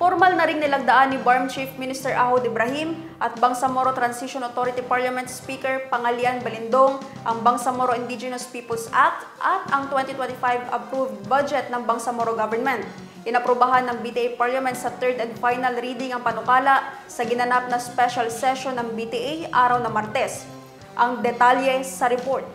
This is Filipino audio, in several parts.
Formal na ring nilagdaan ni BARM Chief Minister Ahod Ibrahim at Bangsamoro Transition Authority Parliament Speaker Pangalian Balindong ang Bangsamoro Indigenous Peoples Act at ang 2025 approved budget ng Bangsamoro Government. Inaprubahan ng BTA Parliament sa third and final reading ang panukala sa ginanap na special session ng BTA araw na Martes. Ang detalye sa report.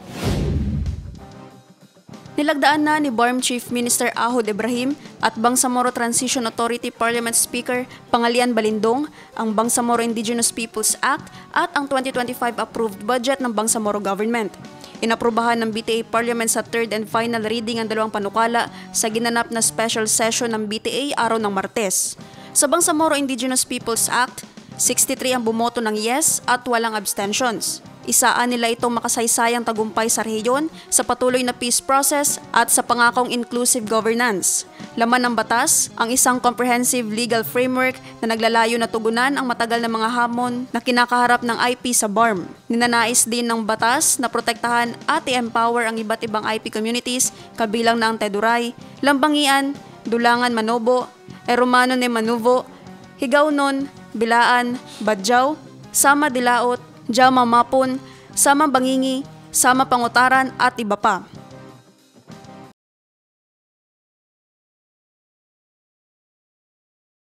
Nilagdaan na ni BARM Chief Minister Ahod Ibrahim at Bangsamoro Transition Authority Parliament Speaker Pangalian Balindong ang Bangsamoro Indigenous Peoples Act at ang 2025 approved budget ng Bangsamoro Government. Inaprubahan ng BTA Parliament sa third and final reading ang dalawang panukala sa ginanap na special session ng BTA araw ng Martes. Sa Bangsamoro Indigenous Peoples Act, 63 ang bumoto ng yes at walang abstentions. Isaan nila itong makasaysayang tagumpay sa rehiyon sa patuloy na peace process at sa pangakong inclusive governance. Laman ng batas, ang isang comprehensive legal framework na naglalayo na tugunan ang matagal na mga hamon na kinakaharap ng IP sa BARM. Ninanais din ng batas na protektahan at i-empower ang iba't ibang IP communities kabilang ng Teduray, Lambangian, Dulangan Manobo, Eromano ne Manuvo, Higawnon, Bilaan, Badjaw, Sama Dilaot, Jama Mapon, Sama Bangingi, Sama Pangutaran at iba pa.